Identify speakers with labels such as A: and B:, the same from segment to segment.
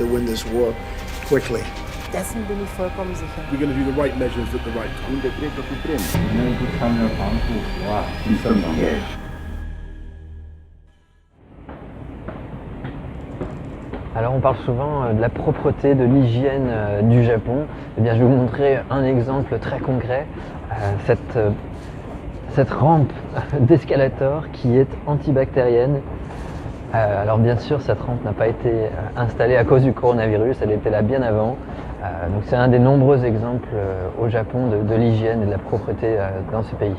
A: to win this war quickly.
B: Dessen bin ich vollkommen sicher.
C: We're going to do the right measures at the right time.
D: Un decreto supremo.
E: Alors on parle souvent de la propreté, de l'hygiène du Japon. Eh bien, je vais vous montrer un exemple très concret. Cette rampe d'escalator qui est antibactérienne. Alors bien sûr, cette rampe n'a pas été installée à cause du coronavirus, elle était là bien avant. Donc c'est un des nombreux exemples au Japon de l'hygiène et de la propreté dans ce pays.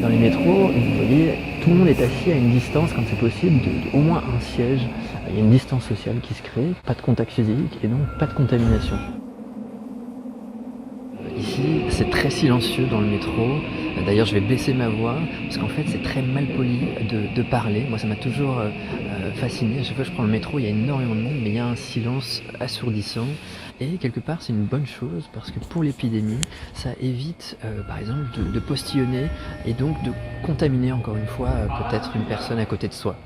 E: Dans les métros, vous voyez, tout le monde est assis à une distance, quand c'est possible, au moins un siège. Il y a une distance sociale qui se crée, pas de contact physique et donc pas de contamination. Ici, c'est très silencieux dans le métro. D'ailleurs, je vais baisser ma voix parce qu'en fait, c'est très mal poli de parler. Moi, ça m'a toujours fasciné. À chaque fois que je prends le métro, il y a énormément de monde, mais il y a un silence assourdissant. Et quelque part, c'est une bonne chose parce que pour l'épidémie, ça évite, par exemple, de postillonner et donc de contaminer encore une fois peut-être une personne à côté de soi.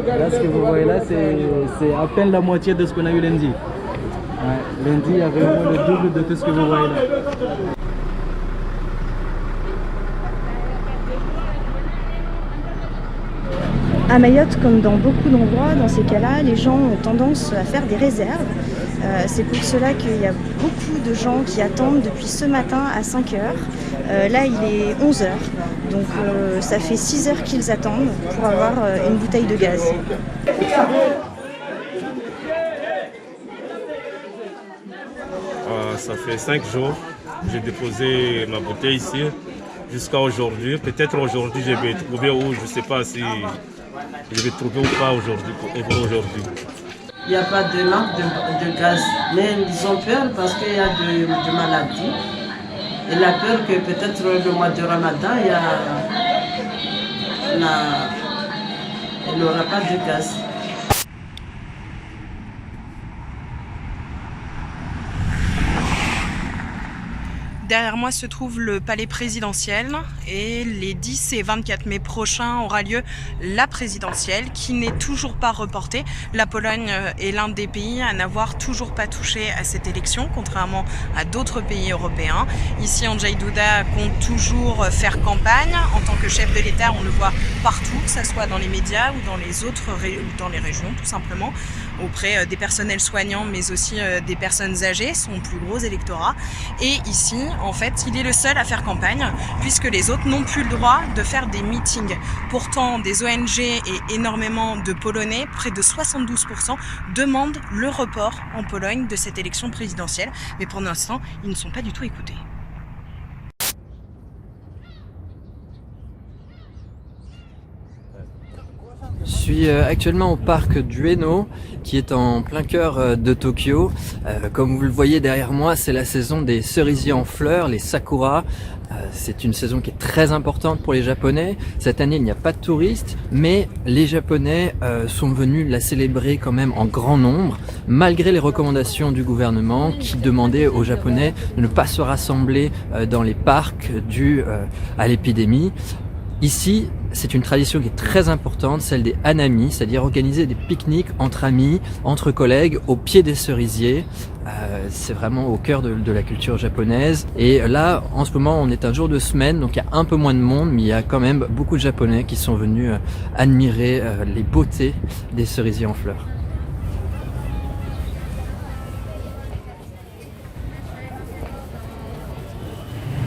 F: Là, ce que vous voyez là, c'est à peine la moitié de ce qu'on a eu lundi. Ouais, lundi, il y avait vraiment le double de tout ce que vous voyez là.
G: À Mayotte, comme dans beaucoup d'endroits, dans ces cas-là, les gens ont tendance à faire des réserves. C'est pour cela qu'il y a beaucoup de gens qui attendent depuis ce matin à 5 heures. Là, il est 11 heures, donc ça fait 6 heures qu'ils attendent pour avoir une bouteille de gaz.
H: Ça fait 5 jours, j'ai déposé ma bouteille ici jusqu'à aujourd'hui. Peut-être aujourd'hui je vais trouver ou je ne sais pas si je vais trouver ou pas aujourd'hui.
I: Il n'y a pas de manque de gaz, mais ils ont peur parce qu'il y a de maladies. Il a peur que peut-être le mois de Ramadan, il n'aura pas de gaz.
J: Derrière moi se trouve le palais présidentiel et les 10 et 24 mai prochains aura lieu la présidentielle qui n'est toujours pas reportée. La Pologne est l'un des pays à n'avoir toujours pas touché à cette élection, contrairement à d'autres pays européens. Ici, Andrzej Duda compte toujours faire campagne. En tant que chef de l'État, on le voit partout, que ce soit dans les médias ou dans les régions tout simplement, auprès des personnels soignants mais aussi des personnes âgées, son plus gros électorat. Et ici, en fait, il est le seul à faire campagne puisque les autres n'ont plus le droit de faire des meetings. Pourtant, des ONG et énormément de Polonais, près de 72%, demandent le report en Pologne de cette élection présidentielle. Mais pour l'instant, ils ne sont pas du tout écoutés.
E: Je suis actuellement au parc d'Ueno qui est en plein cœur de Tokyo. Comme vous le voyez derrière moi, c'est la saison des cerisiers en fleurs, les sakura. C'est une saison qui est très importante pour les Japonais. Cette année, il n'y a pas de touristes, mais les Japonais sont venus la célébrer quand même en grand nombre, malgré les recommandations du gouvernement qui demandaient aux Japonais de ne pas se rassembler dans les parcs dû à l'épidémie. Ici, c'est une tradition qui est très importante, celle des hanami, c'est-à-dire organiser des pique-niques entre amis, entre collègues, au pied des cerisiers. C'est vraiment au cœur de la culture japonaise. Et là, en ce moment, on est un jour de semaine, donc il y a un peu moins de monde, mais il y a quand même beaucoup de Japonais qui sont venus admirer les beautés des cerisiers en fleurs.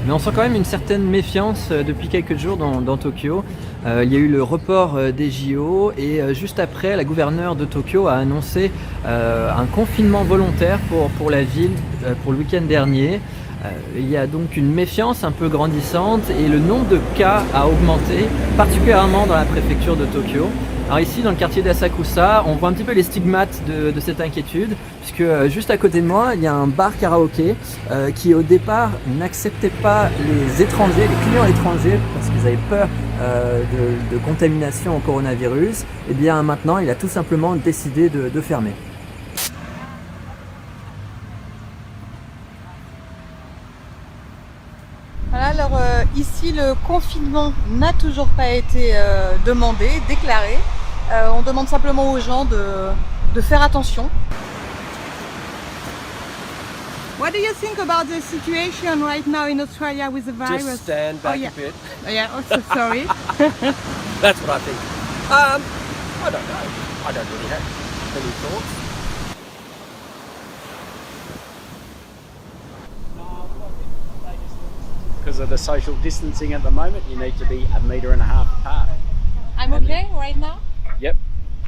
E: Mais on sent quand même une certaine méfiance depuis quelques jours dans Tokyo. Il y a eu le report des JO et juste après, la gouverneure de Tokyo a annoncé un confinement volontaire pour la ville pour le week-end dernier. Il y a donc une méfiance un peu grandissante et le nombre de cas a augmenté, particulièrement dans la préfecture de Tokyo. Alors ici dans le quartier d'Asakusa, on voit un petit peu les stigmates de cette inquiétude, puisque juste à côté de moi, il y a un bar karaoké qui au départ n'acceptait pas les étrangers, les clients étrangers, parce qu'ils avaient peur de contamination au coronavirus. Et bien maintenant, il a tout simplement décidé de fermer.
B: Voilà, alors ici le confinement n'a toujours pas été demandé, déclaré. On demande simplement aux gens de faire attention. What do you think about the situation right now in Australia with the virus?
D: Just stand back a bit.
B: Oh, yeah, also sorry.
D: That's what I think. I don't know. I don't really have any thoughts. Because of the social distancing at the moment, you need to be 1.5 meters apart.
B: I'm okay right now.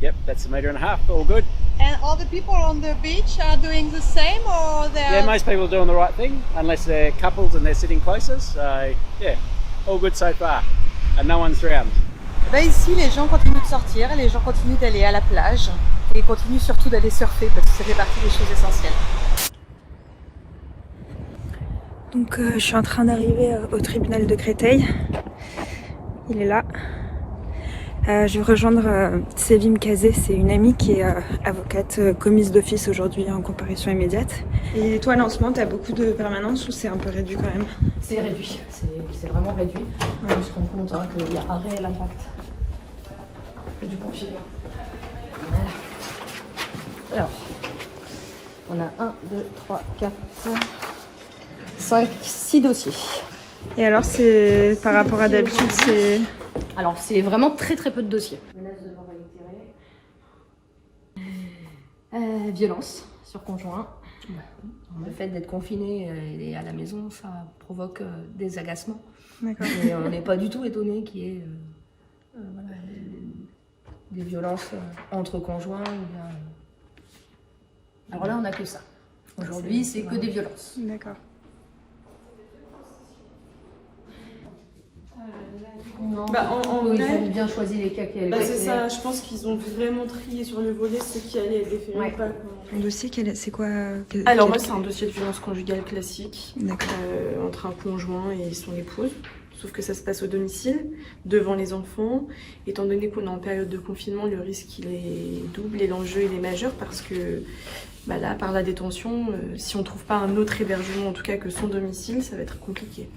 D: Yep, that's 1.5 meters, all good.
B: And all the people on the beach are doing the same, or they're...
D: Yeah, most people are doing the right thing, unless they're couples and they're sitting closer. So, yeah, all good so far. And no one's drowned.
B: Ben ici, les gens continuent de sortir, les gens continuent d'aller à la plage et continuent surtout d'aller surfer parce que ça fait partie des choses essentielles.
G: Donc je suis en train d'arriver au tribunal de Créteil. Il est là. Je vais rejoindre Sévim Kazé, c'est une amie qui est avocate commise d'office aujourd'hui en comparution immédiate. Et toi, en ce moment, tu as beaucoup de permanence ou c'est un peu réduit quand même?
B: C'est réduit, c'est vraiment réduit. On se rend compte qu'il y a un réel impact du confinement. Voilà. Alors, on a 1, 2, 3, 4, 5, 6 dossiers.
G: Et alors, c'est par rapport à d'habitude, c'est...
B: Alors, c'est vraiment très très peu de dossiers. Violence sur conjoint. Le fait d'être confiné et à la maison, ça provoque des agacements.
G: D'accord.
B: Et on n'est pas du tout étonné qu'il y ait voilà, des violences entre conjoints. Alors là, on n'a que ça. Aujourd'hui, c'est que des violences.
G: D'accord.
B: Non, ils ont bien choisi les cas qui allaient
K: c'est ça, je pense qu'ils ont vraiment trié sur le volet ce qui allait être déféré ou pas.
G: Un dossier, c'est quoi
K: Alors moi, c'est un dossier de violence conjugale classique
G: D'accord.
K: entre un conjoint et son épouse. Sauf que ça se passe au domicile, devant les enfants. Étant donné qu'on est en période de confinement, le risque il est double et l'enjeu il est majeur parce que là, par la détention, si on ne trouve pas un autre hébergement, en tout cas que son domicile, ça va être compliqué.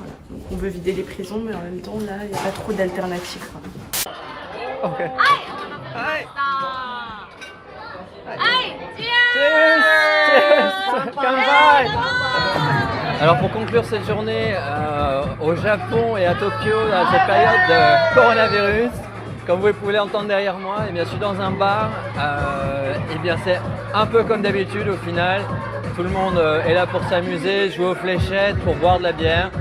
K: Voilà. Donc on veut vider les prisons, mais en même temps, là, il n'y a pas trop d'alternatives.
E: Ok. Alors pour conclure cette journée au Japon et à Tokyo dans cette période de coronavirus, comme vous pouvez l'entendre derrière moi, et bien je suis dans un bar, et bien c'est un peu comme d'habitude au final. Tout le monde est là pour s'amuser, jouer aux fléchettes, pour boire de la bière.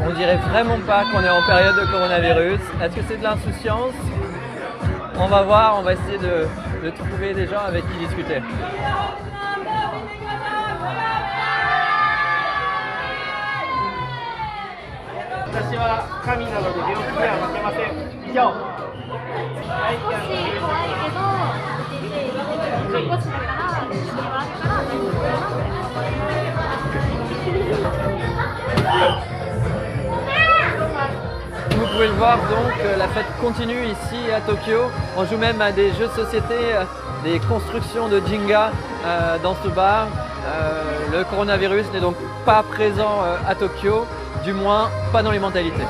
E: On dirait vraiment pas qu'on est en période de coronavirus. Est-ce que c'est de l'insouciance? On va voir, on va essayer de trouver des gens avec qui discuter. Vous pouvez le voir donc, la fête continue ici à Tokyo. On joue même à des jeux de société, des constructions de Jenga dans ce bar. Le coronavirus n'est donc pas présent à Tokyo, du moins pas dans les mentalités.